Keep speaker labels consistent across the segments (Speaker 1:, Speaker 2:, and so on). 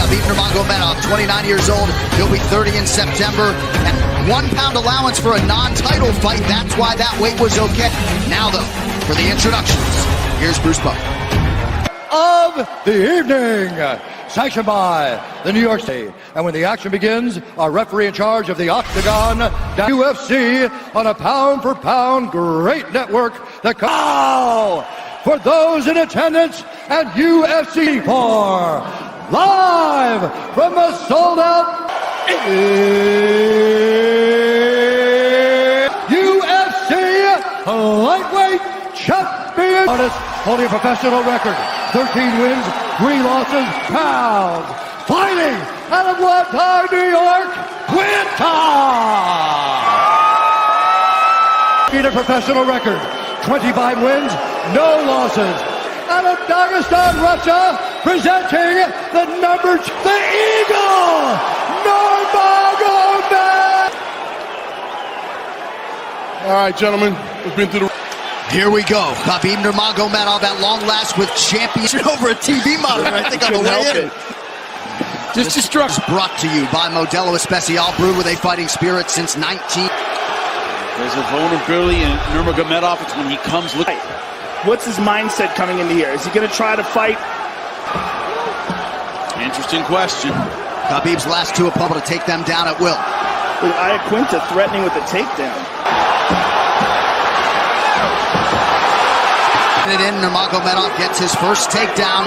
Speaker 1: Khabib Nurmagomedov, 29 years old. He'll be 30 in September. And 1 pound allowance for a non-title fight. That's why that weight was okay. Now, though, for the introductions, here's Bruce Buck.
Speaker 2: Of the evening, sanctioned by the New York State. And when the action begins, our referee in charge of the Octagon, UFC, on a pound-for-pound great network that for those in attendance at UFC 4, live from the sold-out UFC lightweight champion, holding a professional record, 13 wins, 3 losses, pounds, fighting out of Atlanta, New York, Iaquinta. A professional record, 25 wins, no losses. Out of Dagestan, Russia, presenting the theeagle, Nurmagomedov.
Speaker 3: All right, gentlemen, we've been through the...
Speaker 1: Here we go. Khabib Nurmagomedov at long last with championship over a TV monitor, I think, on the way in.
Speaker 3: Just destruct.
Speaker 1: Brought to you by Modelo Especial, brewed with a fighting spirit since 19...
Speaker 4: There's a vulnerability in Nurmagomedov. It's when he comes looking.
Speaker 5: What's his mindset coming into here? Is he going to try to fight?
Speaker 4: Interesting question.
Speaker 1: Khabib's last 2 opponents to take them down at will.
Speaker 5: With Iaquinta threatening with the takedown.
Speaker 1: Nurmagomedov gets his first takedown.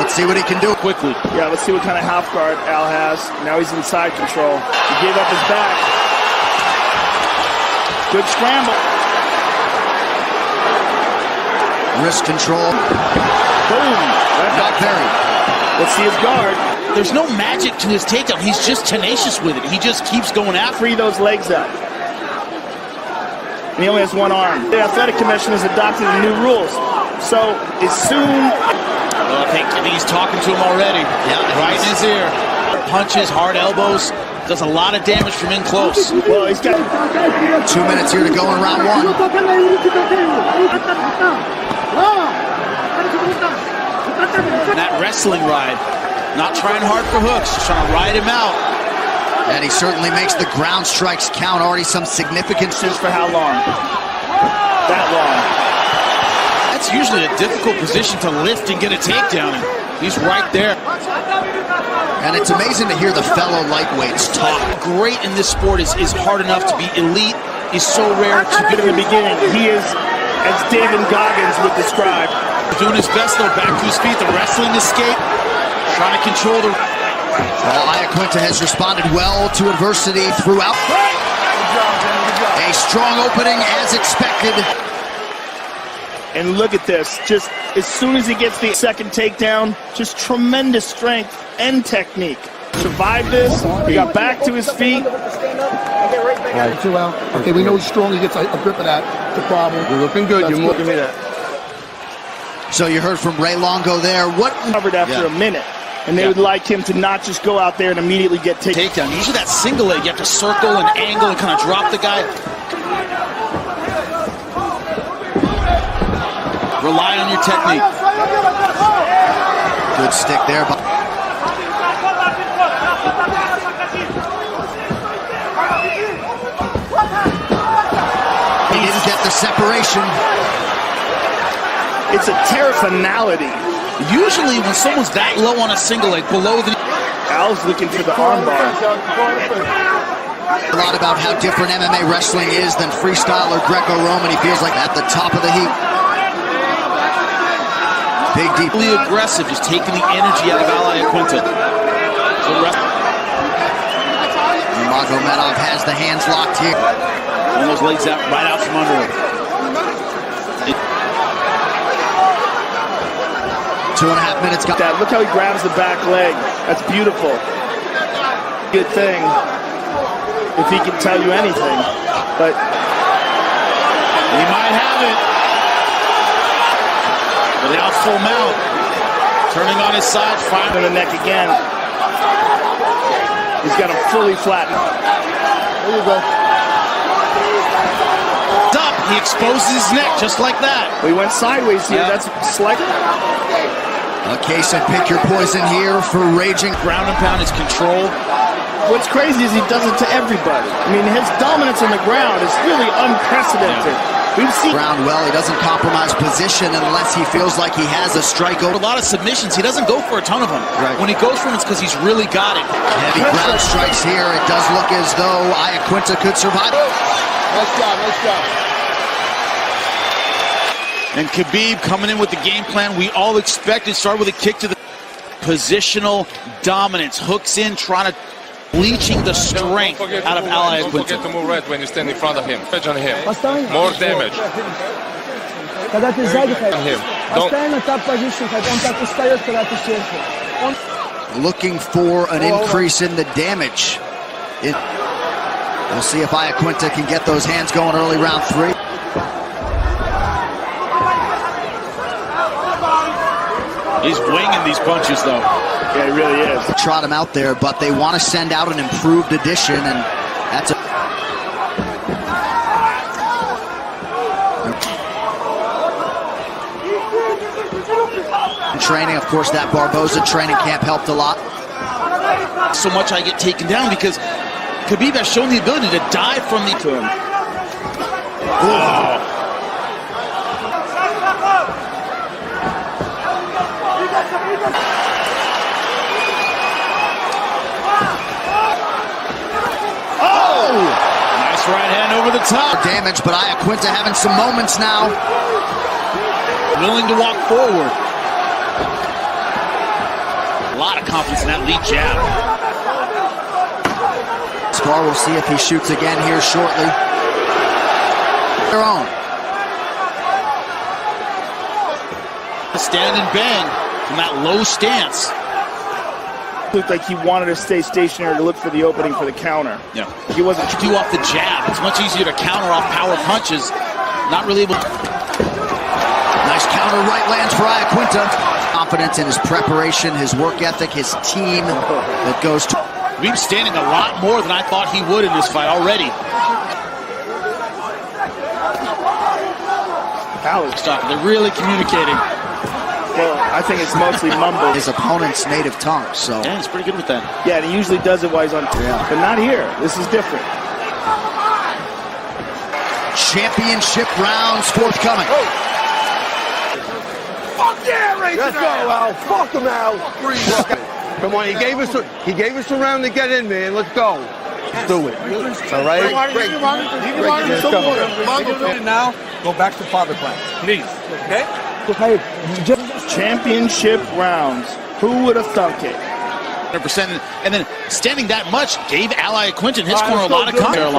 Speaker 1: Let's see what he can do quickly.
Speaker 5: Yeah, let's see what kind of half guard Al has. Now he's inside control. He gave up his back. Good scramble.
Speaker 1: Wrist control.
Speaker 5: Boom.
Speaker 1: Not very.
Speaker 5: Let's see his guard.
Speaker 4: There's no magic to his takedown. He's just tenacious with it. He just keeps going after.
Speaker 5: Free those legs up. And he only has 1 arm. The Athletic Commission has adopted the new rules. So as soon...
Speaker 4: Well, I think he's talking to him already. Yeah, right in his ear. Punches, hard elbows. Does a lot of damage from in close.
Speaker 5: Well, he's got
Speaker 1: 2 minutes here to go in round 1.
Speaker 4: That wrestling ride. Not trying hard for hooks. Just trying to ride him out.
Speaker 1: And he certainly makes the ground strikes count. Already some significance.
Speaker 5: For how long? That long.
Speaker 4: That's usually a difficult position to lift and get a takedown. And he's right there.
Speaker 1: And it's amazing to hear the fellow lightweights talk.
Speaker 4: Great in this sport is hard enough to be elite. Is so rare to
Speaker 5: get in the beginning. He is, as David Goggins would describe,
Speaker 4: doing his best though. Back to his feet. The wrestling escape. Trying to control the...
Speaker 1: Well, Iaquinta has responded well to adversity throughout. A strong opening as expected.
Speaker 5: And look at this. Just as soon as he gets the second takedown, just tremendous strength and technique. Survived this. He got back to his feet.
Speaker 3: Right. Too well. Okay, we know he's strong. He gets a grip of that. The problem. You're looking good. You're looking at that.
Speaker 1: So you heard from Ray Longo there. What
Speaker 5: covered after a minute. And they would like him to not just go out there and immediately get takedown.
Speaker 4: Usually that single leg, you have to circle and angle and kind of drop the guy. Rely on your technique.
Speaker 1: Good stick there. He didn't get the separation.
Speaker 5: It's a finality.
Speaker 4: Usually when someone's that low on a single leg, below the...
Speaker 5: Al's looking for the armbar.
Speaker 1: A lot about how different MMA wrestling is than freestyle or Greco-Roman. He feels like at the top of the heap. Big, deeply
Speaker 4: aggressive, just taking the energy out of Iaquinta.
Speaker 1: Nurmagomedov has the hands locked here.
Speaker 4: And those legs out, right out from under him.
Speaker 1: 2.5 minutes.
Speaker 5: Got that. Look how he grabs the back leg. That's beautiful. Good thing if he can tell you anything. But
Speaker 4: he might have it. But now full mount. Turning on his side, firing
Speaker 5: the neck again. He's got him fully flattened.
Speaker 3: There you go.
Speaker 4: Up. He exposes his neck just like that.
Speaker 5: Well, he went sideways here. Yeah. That's slight.
Speaker 1: A case of pick your poison here for raging.
Speaker 4: Ground and pound is control.
Speaker 5: What's crazy is he does it to everybody. I mean, his dominance on the ground is really unprecedented. We've seen
Speaker 1: Ground well. He doesn't compromise position unless he feels like he has a strike over.
Speaker 4: A lot of submissions. He doesn't go for a ton of them.
Speaker 1: Right.
Speaker 4: When he goes for them, it's because he's really got it.
Speaker 1: Heavy ground strikes here. It does look as though Iaquinta could survive.
Speaker 3: Nice job, nice job.
Speaker 4: And Khabib coming in with the game plan we all expected. Start with a kick to the positional dominance. Hooks in, trying to bleaching the strength out of Iaquinta.
Speaker 6: Don't forget to move right when you stand in front of him. Edge on him. More damage. On him.
Speaker 1: Looking for an increase in the damage. We'll see if Iaquinta can get those hands going early round 3.
Speaker 4: He's winging these punches, though.
Speaker 5: yeah, he really is.
Speaker 1: Trot him out there, but they want to send out an improved edition, and that's a... Training, of course, that Barboza training camp helped a lot.
Speaker 4: So much I get taken down because Khabib has shown the ability to dive from the...
Speaker 5: To him.
Speaker 4: Oh. Nice right hand over the top.
Speaker 1: Damage, but Iaquinta having some moments now.
Speaker 4: Willing to walk forward. A lot of confidence in that lead jab.
Speaker 1: Spar, we'll see if he shoots again here shortly. Their own.
Speaker 4: Stand and bang from that low stance.
Speaker 5: Looked like he wanted to stay stationary to look for the opening for the counter.
Speaker 4: Yeah.
Speaker 5: He wasn't
Speaker 4: Do off the jab. It's much easier to counter off power punches. Not really able to...
Speaker 1: Nice counter right lands for Iaquinta. Confidence in his preparation, his work ethic, his team that goes to...
Speaker 4: Khabib's standing a lot more than I thought he would in this fight already. They're really communicating.
Speaker 5: Well, I think it's mostly mumble.
Speaker 1: His opponent's native tongue, so...
Speaker 4: Yeah, he's pretty good with that.
Speaker 5: Yeah, and he usually does it while he's on.
Speaker 1: Yeah.
Speaker 5: But not here. This is different.
Speaker 1: Championship rounds forthcoming.
Speaker 3: Fuck yeah, Ray! Let's go, Al. Fuck him, Al. Come on, he gave us a round to get in, man. Let's go. Let's do it. All right?
Speaker 7: Now, go back to father plan, please. Okay?
Speaker 5: Championship rounds. Who would have thunk it?
Speaker 4: 100%. And then standing that much gave Iaquinta in his corner a lot of confidence.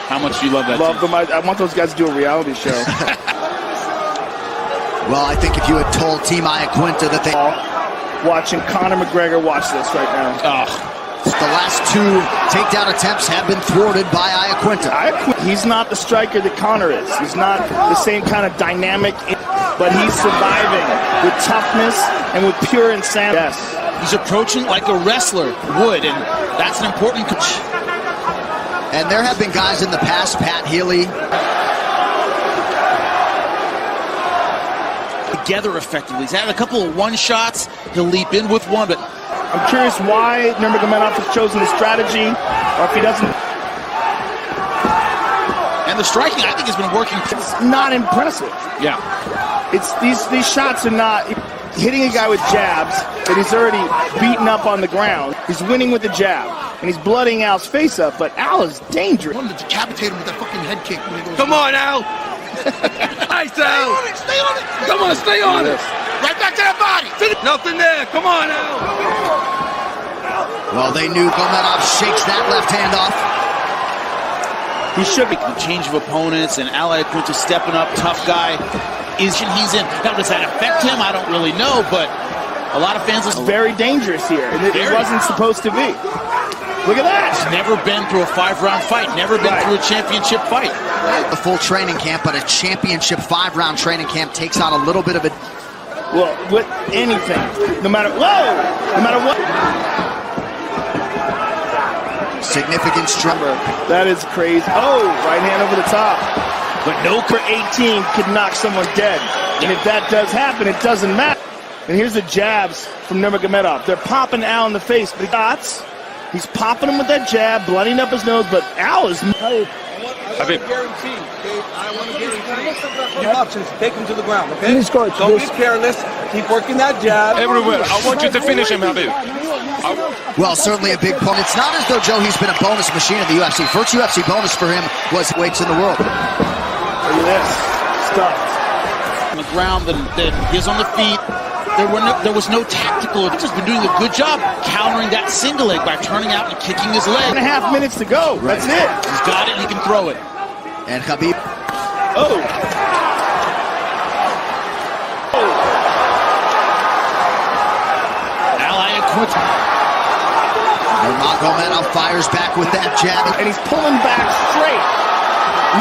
Speaker 4: How much do you love that?
Speaker 5: Love them. I want those guys to do a reality show.
Speaker 1: Well, I think if you had told Team Iaquinta that they...
Speaker 5: Watching Conor McGregor watch this right now.
Speaker 4: Oh.
Speaker 1: The last 2 takedown attempts have been thwarted by Iaquinta.
Speaker 5: He's not the striker that Conor is. He's not the same kind of dynamic, but he's surviving with toughness and with pure insanity. Yes.
Speaker 4: He's approaching like a wrestler would, and that's an important...
Speaker 1: And there have been guys in the past, Pat Healy...
Speaker 4: together effectively. He's had a couple of one-shots. He'll leap in with one, but...
Speaker 5: I'm curious why Nurmagomedov has chosen the strategy, or if he doesn't...
Speaker 4: And the striking, I think, has been working...
Speaker 5: It's not impressive.
Speaker 4: Yeah.
Speaker 5: It's these shots are not... Hitting a guy with jabs that he's already beaten up on the ground. He's winning with the jab, and he's blooding Al's face up, but Al is dangerous.
Speaker 3: I wanted to decapitate him with that fucking head kick when he goes...
Speaker 7: Come on, Al. Nice, Al.
Speaker 3: Stay on it!
Speaker 7: Come on, stay on it.
Speaker 3: Right back to that body!
Speaker 7: Nothing there. Come on, Al.
Speaker 1: Well, they knew Gomedov shakes that left hand off.
Speaker 4: He should be. The change of opponents, and Iaquinta stepping up, tough guy. He's in. Now, does that affect him? I don't really know, but a lot of fans...
Speaker 5: It's very dangerous here, and it wasn't supposed to be. Look at that!
Speaker 4: He's never been through a 5-round fight, never been through a championship fight.
Speaker 1: A full training camp, but a championship 5-round training camp takes on a little bit of a...
Speaker 5: Well, with anything, no matter what.
Speaker 1: Significant strummer.
Speaker 5: That is crazy. Oh, right hand over the top. But no, for 18 could knock someone dead. And if that does happen, it doesn't matter. And here's the jabs from Nurmagomedov. They're popping Al in the face, but he's popping him with that jab, blooding up his nose, but Al is...
Speaker 7: Khabib.
Speaker 3: I want to guarantee your options. Take him to the ground, okay? Don't be careless. Keep working that jab.
Speaker 6: Everywhere. I want you to finish him, Khabib.
Speaker 1: Well, certainly a big point. It's not as though, Joe, he's been a bonus machine in the UFC. First UFC bonus for him was weights in the world.
Speaker 5: Look at this. Stuffed.
Speaker 4: On the ground, then he's on the feet. There was no tactical. He's been doing a good job countering that single leg by turning out and kicking his leg.
Speaker 5: 1.5 minutes to go.
Speaker 1: Right.
Speaker 5: That's it.
Speaker 4: He's got it. He can throw it.
Speaker 1: And Khabib.
Speaker 5: Oh.
Speaker 4: Iaquinta.
Speaker 1: Nurmagomedov fires back with that jab.
Speaker 5: And he's pulling back straight.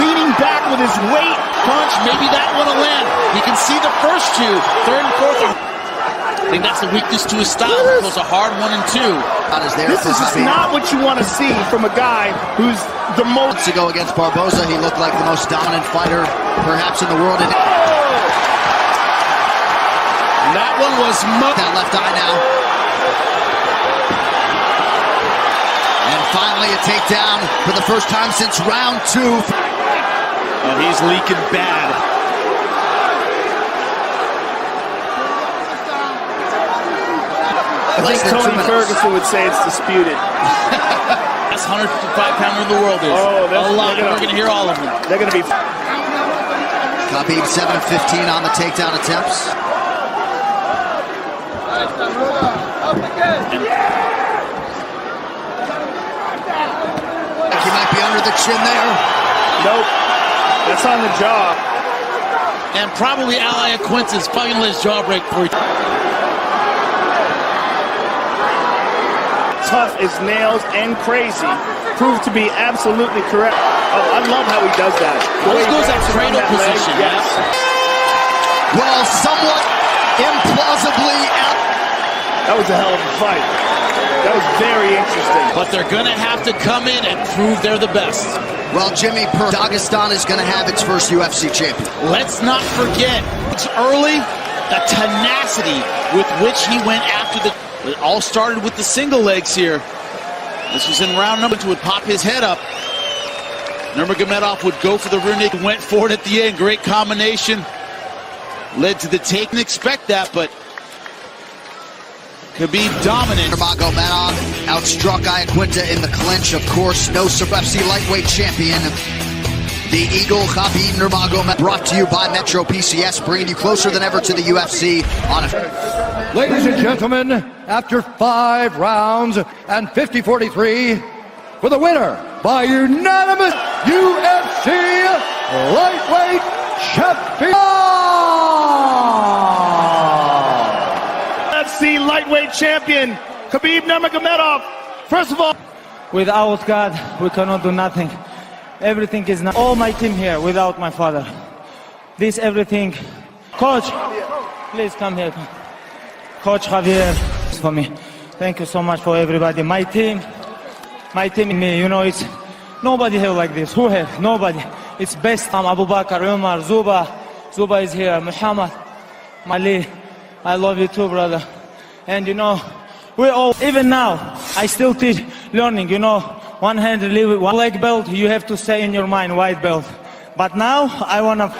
Speaker 5: Leaning back with his weight.
Speaker 4: Punch. Maybe that one will land. You can see the first two. Third and fourth. I think that's the weakness to his style. He pulls a hard 1 and 2.
Speaker 5: This is just not what you want to see from a guy who's the most...
Speaker 1: Months ago against Barboza, he looked like the most dominant fighter perhaps in the world. And
Speaker 4: that one was...
Speaker 1: That left eye now. And finally a takedown for the first time since round 2.
Speaker 4: Oh, he's leaking bad.
Speaker 5: I think Tony Ferguson would say it's disputed.
Speaker 4: That's 105-pounder in the world is.
Speaker 5: Oh, that's
Speaker 4: a lot. We're going to hear all of them.
Speaker 5: They're going to be...
Speaker 1: Khabib 7 of 15 on the takedown attempts. He might be under the chin there.
Speaker 5: Nope. That's on the jaw.
Speaker 4: And probably Al Iaquinta is probably going to let his jaw break for you.
Speaker 5: Tough as nails and crazy. Proved to be absolutely correct. Oh, I love how he does that.
Speaker 4: Always goes that cradle position.
Speaker 5: Yes.
Speaker 1: Well, somewhat implausibly out.
Speaker 5: That was a hell of a fight. That was very interesting.
Speaker 4: But they're going to have to come in and prove they're the best.
Speaker 1: Well, Jimmy, Dagestan is going to have its first UFC champion.
Speaker 4: Let's not forget, it's early, the tenacity with which he went after the... It all started with the single legs here. This was in round number 2. Would pop his head up. Nurmagomedov would go for the rear naked, went forward at the end. Great combination. Led to the take. Didn't expect that, but Khabib dominant.
Speaker 1: Nurmagomedov outstruck Iaquinta in the clinch. Of course, no UFC lightweight champion. The Eagle, Khabib Nurmagomedov, brought to you by Metro PCS, bringing you closer than ever to the UFC on a...
Speaker 2: Ladies and gentlemen, after 5 rounds and 50-43, for the winner by unanimous UFC lightweight champion!
Speaker 5: UFC lightweight champion, Khabib Nurmagomedov. First of all,
Speaker 8: without God, we cannot do nothing. Everything is not. All my team here without my father. This everything. Coach, please come here. Coach Javier, for me. Thank you so much for everybody. My team and me, you know, it's nobody here like this. Who here? Nobody. It's best. I'm Abu Bakr, Umar, Zuba is here, Muhammad, Mali. I love you too, brother. And you know, we all, even now, I still teach, learning, you know, one hand relief, one black belt, you have to say in your mind, white belt. But now, I wanna,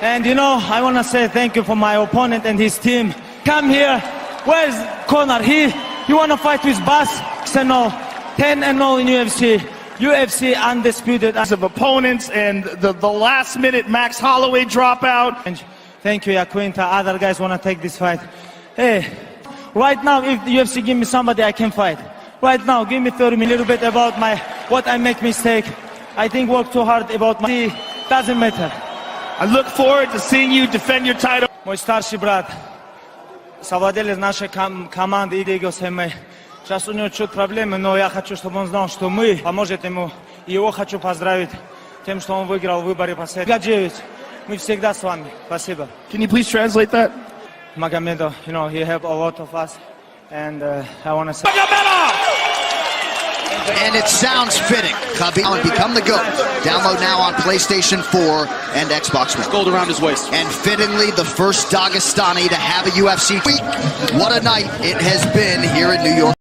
Speaker 8: and you know, I wanna say thank you for my opponent and his team. Come here. Where's Conor? He wanna fight with Bass? 10-0 in UFC. UFC undisputed.
Speaker 5: Of opponents and the last minute Max Holloway dropout.
Speaker 8: And thank you, Iaquinta. Other guys wanna take this fight. Hey, right now, if the UFC give me somebody, I can fight. Right now, give me 30 minutes, a little bit about what I make mistake. I think work too hard about my... Doesn't matter.
Speaker 5: I look forward to seeing you defend your title.
Speaker 8: Мой старший брат, совладелец нашей команды Eagle MMA. Сейчас у него чуть проблемы, но я хочу, чтобы он знал, что мы поможем ему. И его хочу поздравить тем, что он выиграл в выборе последний. 9. Мы всегда с вами. Спасибо.
Speaker 5: Can you please translate that?
Speaker 8: Magomedov, you know, he helped a lot of us. And I want to say...
Speaker 1: And it sounds fitting. Khabib would become the GOAT. Download now on PlayStation 4 and Xbox One.
Speaker 4: Gold around his waist.
Speaker 1: And fittingly, the first Dagestani to have a UFC week. What a night it has been here in New York.